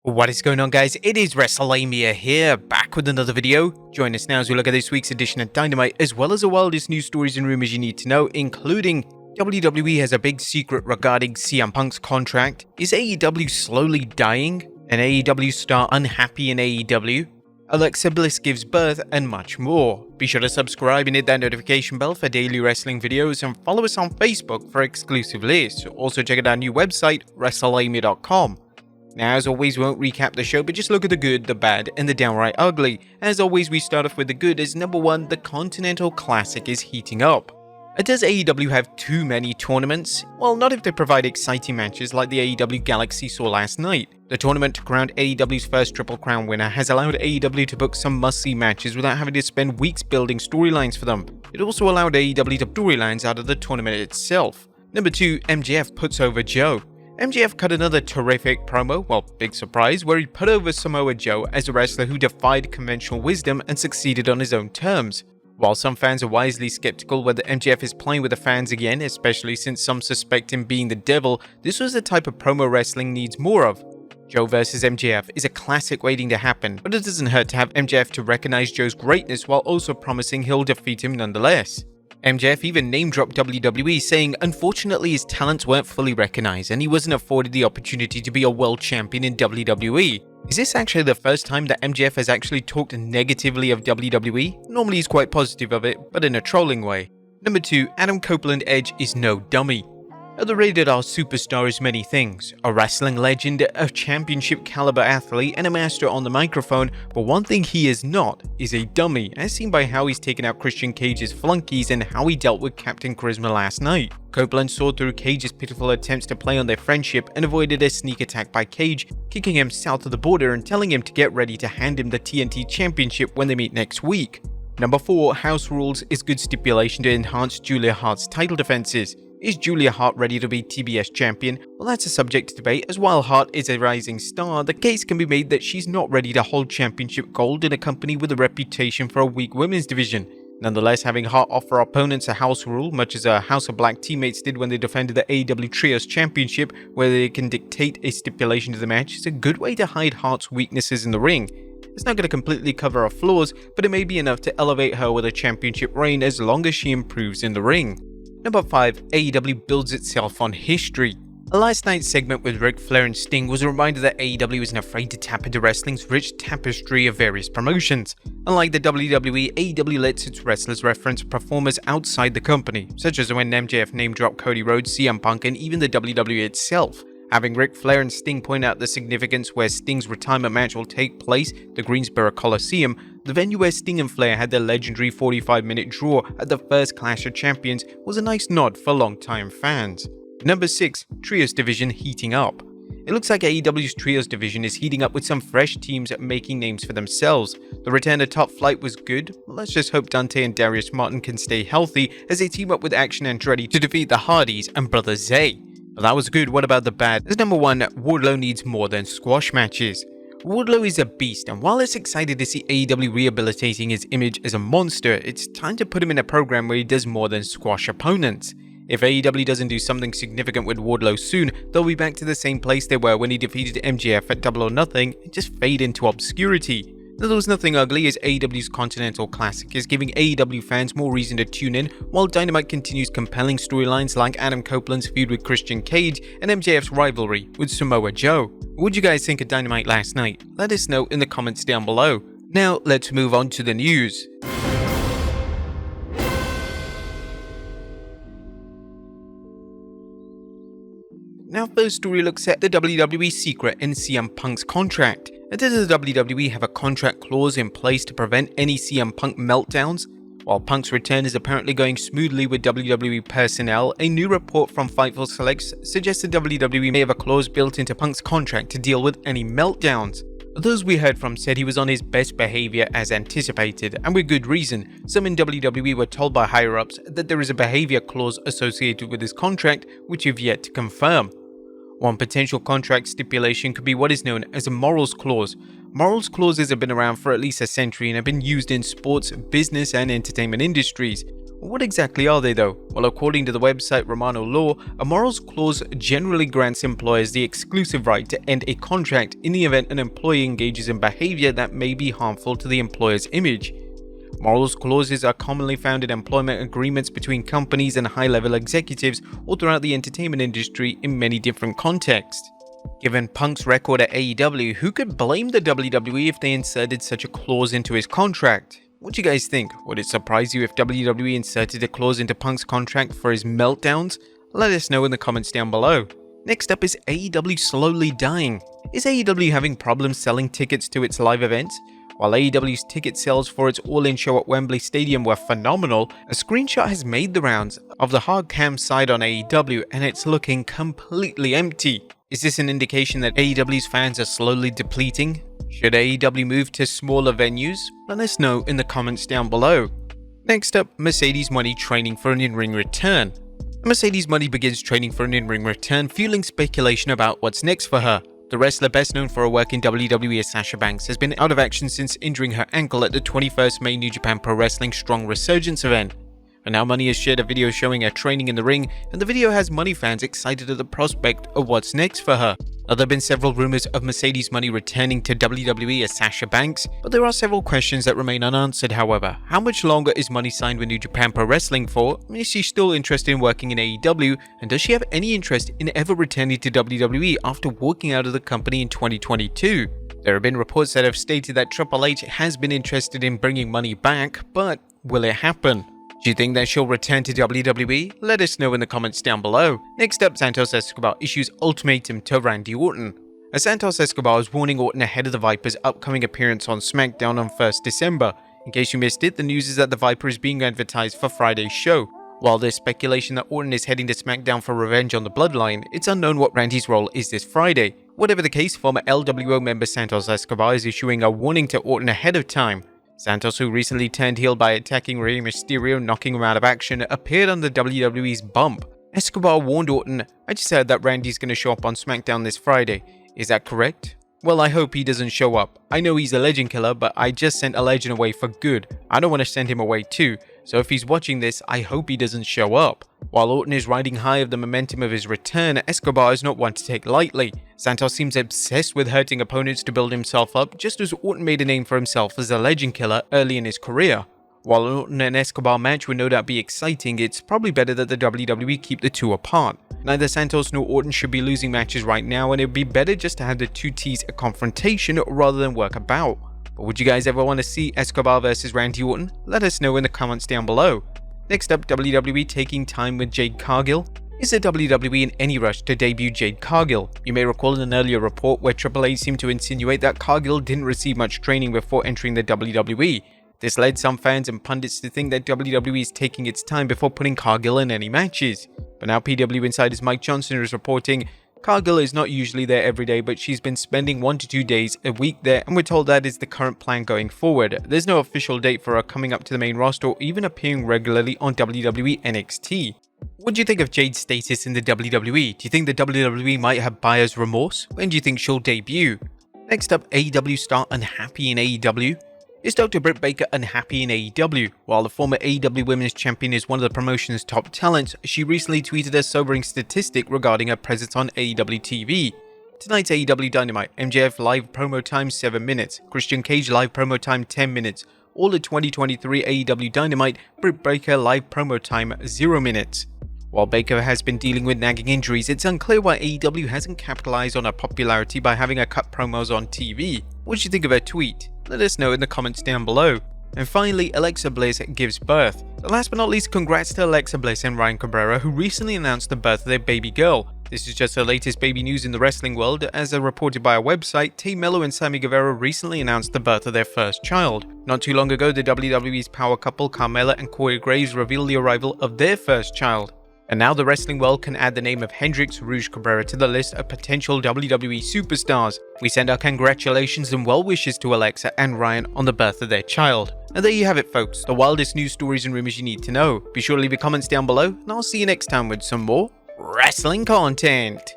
What is going on, guys? It is Wrestlelamia here, back with another video. Join us now as we look at this week's edition of Dynamite, as well as the wildest news stories and rumors you need to know, including WWE has a big secret regarding CM Punk's contract, is AEW slowly dying, an AEW Star Unhappy in AEW, Alexa Bliss gives birth, and much more. Be sure to subscribe and hit that notification bell for daily wrestling videos, and follow us on Facebook for exclusive lists. Also check out our new website, Wrestlelamia.com. Now, as always, we won't recap the show, but just look at the good, the bad, and the downright ugly. As always, we start off with the good as number 1, the Continental Classic is heating up. Does AEW have too many tournaments? Well, not if they provide exciting matches like the AEW Galaxy saw last night. The tournament to crown AEW's first Triple Crown winner has allowed AEW to book some must-see matches without having to spend weeks building storylines for them. It also allowed AEW to storylines out of the tournament itself. Number 2, MJF puts over Joe. MJF cut another terrific promo, well, big surprise, where he put over Samoa Joe as a wrestler who defied conventional wisdom and succeeded on his own terms. While some fans are wisely skeptical whether MJF is playing with the fans again, especially since some suspect him being the devil, this was the type of promo wrestling needs more of. Joe vs MJF is a classic waiting to happen, but it doesn't hurt to have MJF to recognize Joe's greatness while also promising he'll defeat him nonetheless. MJF even name-dropped WWE, saying unfortunately his talents weren't fully recognized and he wasn't afforded the opportunity to be a world champion in WWE. Is this actually the first time that MJF has actually talked negatively of WWE? Normally he's quite positive of it, but in a trolling way. Number 2, Adam Copeland Edge is no dummy. The rated R superstar is many things, a wrestling legend, a championship caliber athlete, and a master on the microphone, but one thing he is not is a dummy, as seen by how he's taken out Christian Cage's flunkies and how he dealt with Captain Charisma last night. Copeland saw through Cage's pitiful attempts to play on their friendship and avoided a sneak attack by Cage, kicking him south of the border and telling him to get ready to hand him the TNT Championship when they meet next week. Number 4, House Rules is good stipulation to enhance Julia Hart's title defenses. Is Julia Hart ready to be TBS champion? Well, that's a subject to debate, as while Hart is a rising star, the case can be made that she's not ready to hold championship gold in a company with a reputation for a weak women's division. Nonetheless, having Hart offer opponents a house rule, much as a House of Black teammates did when they defended the AEW Trios Championship, where they can dictate a stipulation to the match, is a good way to hide Hart's weaknesses in the ring. It's not going to completely cover her flaws, but it may be enough to elevate her with a championship reign as long as she improves in the ring. Number 5, AEW builds itself on history. Last night's segment with Ric Flair and Sting was a reminder that AEW isn't afraid to tap into wrestling's rich tapestry of various promotions. Unlike the WWE, AEW lets its wrestlers reference performers outside the company, such as when MJF name-dropped Cody Rhodes, CM Punk, and even the WWE itself. Having Ric Flair and Sting point out the significance where Sting's retirement match will take place, the Greensboro Coliseum, the venue where Sting and Flair had their legendary 45-minute draw at the first Clash of Champions, was a nice nod for long-time fans. Number 6, Trios Division heating up. It looks like AEW's Trios Division is heating up with some fresh teams making names for themselves. The return of Top Flight was good. Let's just hope Dante and Darius Martin can stay healthy as they team up with Action Andretti to defeat the Hardys and Brother Zay. Well, that was good. What about the bad? As number 1, Wardlow needs more than squash matches. Wardlow is a beast, and while it's excited to see AEW rehabilitating his image as a monster, it's time to put him in a program where he does more than squash opponents. If AEW doesn't do something significant with Wardlow soon, they'll be back to the same place they were when he defeated MJF at Double or Nothing and just fade into obscurity. There's nothing ugly as AEW's Continental Classic is giving AEW fans more reason to tune in, while Dynamite continues compelling storylines like Adam Copeland's feud with Christian Cage and MJF's rivalry with Samoa Joe. What did you guys think of Dynamite last night? Let us know in the comments down below. Now let's move on to the news. Now, first story looks at the WWE secret in CM Punk's contract. Does the WWE have a contract clause in place to prevent any CM Punk meltdowns? While Punk's return is apparently going smoothly with WWE personnel, a new report from Fightful Selects suggests the WWE may have a clause built into Punk's contract to deal with any meltdowns. Those we heard from said he was on his best behavior as anticipated, and with good reason. Some in WWE were told by higher-ups that there is a behavior clause associated with his contract, which you've yet to confirm. One potential contract stipulation could be what is known as a morals clause. Morals clauses have been around for at least a century and have been used in sports, business, and entertainment industries. What exactly are they though? Well, according to the website Romano Law, a morals clause generally grants employers the exclusive right to end a contract in the event an employee engages in behavior that may be harmful to the employer's image. Morals clauses are commonly found in employment agreements between companies and high-level executives all throughout the entertainment industry in many different contexts. Given Punk's record at AEW, who could blame the WWE if they inserted such a clause into his contract? What do you guys think? Would it surprise you if WWE inserted a clause into Punk's contract for his meltdowns? Let us know in the comments down below. Next up is AEW Slowly Dying. Is AEW having problems selling tickets to its live events? While AEW's ticket sales for its All-In show at Wembley Stadium were phenomenal, a screenshot has made the rounds of the hard cam site on AEW and it's looking completely empty. Is this an indication that AEW's fans are slowly depleting? Should AEW move to smaller venues? Let us know in the comments down below. Next up, Mercedes Money training for an in-ring return. Mercedes Money begins training for an in-ring return, fueling speculation about what's next for her. The wrestler, best known for her work in WWE as Sasha Banks, has been out of action since injuring her ankle at the 21st May New Japan Pro Wrestling Strong Resurgence event. And now Money has shared a video showing her training in the ring, and the video has Money fans excited at the prospect of what's next for her. Now, there have been several rumors of Mercedes Money returning to WWE as Sasha Banks, but there are several questions that remain unanswered. However, how much longer is Money signed with New Japan Pro Wrestling for? Is she still interested in working in AEW? And does she have any interest in ever returning to WWE after walking out of the company in 2022? There have been reports that have stated that Triple H has been interested in bringing Money back, but will it happen? Do you think that she'll return to WWE? Let us know in the comments down below. Next up, Santos Escobar issues ultimatum to Randy Orton. As Santos Escobar is warning Orton ahead of the Viper's upcoming appearance on SmackDown on 1st December. In case you missed it, the news is that the Viper is being advertised for Friday's show. While there's speculation that Orton is heading to SmackDown for revenge on the Bloodline, it's unknown what Randy's role is this Friday. Whatever the case, former LWO member Santos Escobar is issuing a warning to Orton ahead of time. Santos, who recently turned heel by attacking Rey Mysterio, knocking him out of action, appeared on the WWE's Bump. Escobar warned Orton, "I just heard that Randy's going to show up on SmackDown this Friday. Is that correct? Well, I hope he doesn't show up. I know he's a legend killer, but I just sent a legend away for good. I don't want to send him away too, so if he's watching this, I hope he doesn't show up." While Orton is riding high of the momentum of his return, Escobar is not one to take lightly. Santos seems obsessed with hurting opponents to build himself up, just as Orton made a name for himself as a legend killer early in his career. While an Orton and Escobar match would no doubt be exciting, it's probably better that the WWE keep the two apart. Neither Santos nor Orton should be losing matches right now, and it would be better just to have the two tease a confrontation rather than work about. But would you guys ever want to see Escobar versus Randy Orton? Let us know in the comments down below. Next up, WWE taking time with Jade Cargill. Is the WWE in any rush to debut Jade Cargill? You may recall in an earlier report where Triple H seemed to insinuate that Cargill didn't receive much training before entering the WWE. This led some fans and pundits to think that WWE is taking its time before putting Cargill in any matches. But now PW Insider's Mike Johnson is reporting Cargill is not usually there every day, but she's been spending 1 to 2 days a week there, and we're told that is the current plan going forward. There's no official date for her coming up to the main roster or even appearing regularly on WWE NXT. What do you think of Jade's status in the WWE? Do you think the WWE might have buyer's remorse? When do you think she'll debut? Next up, AEW Star Unhappy in AEW. Is Dr. Britt Baker unhappy in AEW? While the former AEW Women's Champion is one of the promotion's top talents, she recently tweeted a sobering statistic regarding her presence on AEW TV. Tonight's AEW Dynamite, MJF live promo time 7 minutes, Christian Cage live promo time 10 minutes, all at 2023 AEW Dynamite, Britt Baker live promo time 0 minutes. While Baker has been dealing with nagging injuries, it's unclear why AEW hasn't capitalized on her popularity by having her cut promos on TV. What did you think of her tweet? Let us know in the comments down below. And finally, Alexa Bliss gives birth. Last but not least, congrats to Alexa Bliss and Ryan Cabrera, who recently announced the birth of their baby girl. This is just the latest baby news in the wrestling world. As reported by our website, Tay Mello and Sammy Guevara recently announced the birth of their first child. Not too long ago, the WWE's power couple Carmella and Corey Graves revealed the arrival of their first child. And now the wrestling world can add the name of Hendrix Rouge Cabrera to the list of potential WWE superstars. We send our congratulations and well wishes to Alexa and Ryan on the birth of their child. And there you have it, folks, the wildest news stories and rumors you need to know. Be sure to leave your comments down below, and I'll see you next time with some more wrestling content.